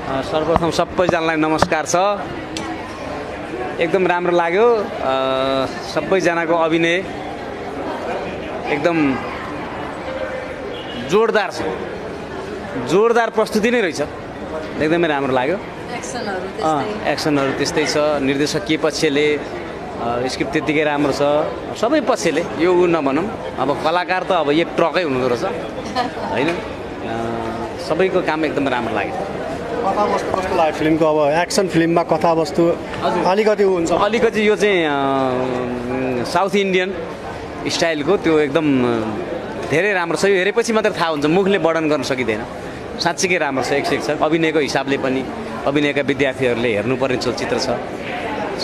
सर्वप्रथम सबैजनालाई नमस्कार छ। एकदम राम्रो लाग्यो। सबैजनाको अभिनय एकदम जोरदार छ। जोरदार प्रस्तुति नै रहेछ। एकदमै राम्रो लाग्यो। एक्सनहरू त्यस्तै छ। निर्देशक के पक्षले स्क्रिप्ट त्यतिकै राम्रो छ। सबै पक्षले यो नभनौँ। अब कलाकार त अब एक ट्रकै हुनुहुँदो रहेछ होइन। सबैको काम एकदम राम्रो लाग्यो। कथावस्तु कस्तो लाग्यो फिल्मको? अब एक्सन फिल्ममा कथावस्तु अलिकति हुन्छ। अलिकति यो चाहिँ साउथ इन्डियन स्टाइलको त्यो एकदम धेरै राम्रो छ। यो हेरेपछि मात्र थाहा हुन्छ, मुखले वर्णन गर्न सकिँदैन। साँच्चीकै राम्रो छ। एक शिक्षक अभिनयको हिसाबले पनि अभिनयका विद्यार्थीहरूले हेर्नुपर्ने चलचित्र छ।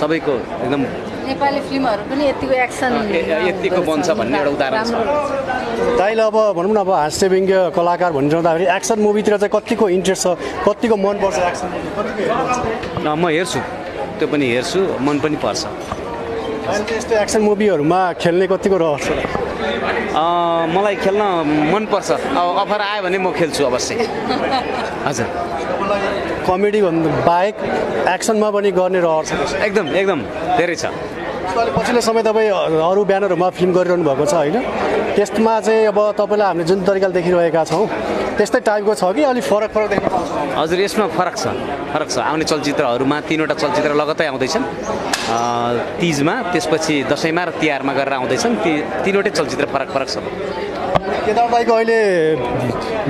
सबैको एकदम नेपाली फिल्महरू पनि यतिको एक्सन यतिको बन्छ भन्ने एउटा उदाहरण छ। दाइले अब भनौँ न, अब हास्य व्यङ्ग्य कलाकार भनिरहँदाखेरि एक्सन मुभीतिर चाहिँ कतिको इन्ट्रेस्ट छ, कतिको मनपर्छ एक्सन मुभी, कतिको हेर्नुहुन्छ? म हेर्छु, त्यो पनि हेर्छु, मन पनि पर्छ। यस्तो एक्सन मुभीहरूमा खेल्ने कतिको रहर छ? मलाई खेल्न मनपर्छ। अब अफर आयो भने म खेल्छु अवश्य। हजुर, कमेडी भन्दा बाहेक एक्सनमा पनि गर्ने रहर छ? एकदम एकदम धेरै छ। पछिल्लो समय तपाईँ अरू ब्यानरहरूमा फिल्म गरिरहनु भएको छ होइन? त्यसमा चाहिँ अब तपाईँलाई हामीले जुन तरिकाले देखिरहेका छौँ त्यस्तै टाइपको छ कि अलिक फरक देख्न पाउँछ? हजुर, यसमा फरक छ। आउने चलचित्रहरूमा 3वटा चलचित्र लगत्तै आउँदैछन्। तीजमा, त्यसपछि दसैँमा र तिहारमा गरेर आउँदैछन्। ती 3वटै चलचित्र फरक छ। केदार दाइको अहिले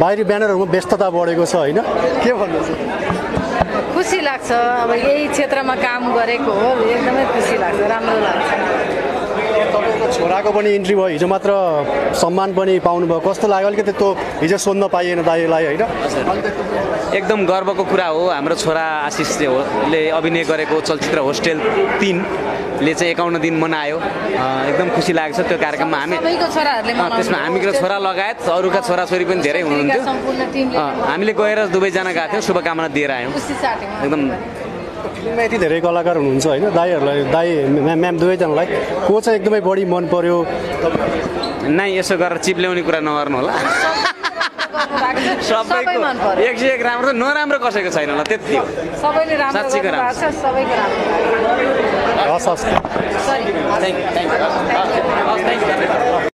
बाहिरी ब्यानरहरूमा व्यस्तता बढेको छ होइन? के भन्नुहुन्छ? खुसी लाग्छ। अब यही क्षेत्रमा काम गरेको हो, एकदमै खुसी लाग्छ, राम्रो लाग्छ। तपाईँको छोराको पनि इन्ट्री भयो, हिजो मात्र सम्मान पनि पाउनुभयो, कस्तो लाग्यो? अलिकति त्यो हिजो सोध्न पाइएन दाइलाई होइन? एकदम गर्वको कुरा हो। हाम्रो छोरा आशिषले अभिनय गरेको चलचित्र होस्टेल 3ले चाहिँ 51 दिन मनायो। एकदम खुसी लागेको छ त्यो कार्यक्रममा। त्यसमा हामीको छोरा लगायत अरूका छोराछोरी पनि धेरै हुनुहुन्थ्यो। हामीले गएर दुवैजना गएको थियौँ, शुभकामना दिएर आयौँ। एकदम फिल्ममा यति धेरै कलाकार हुनुहुन्छ होइन? दाइ म्याम दुवैजनालाई को चाहिँ एकदमै बढी मन पर्यो? नै यसो गरेर चिप्ल्याउने कुरा नगर्नु होला। सबैको 101 राम्रो, नराम्रो कसैको छैन होला, त्यति हो। सबैले राम्रो गर्छ, सबैको राम्रो। हस् हस्। Thank you.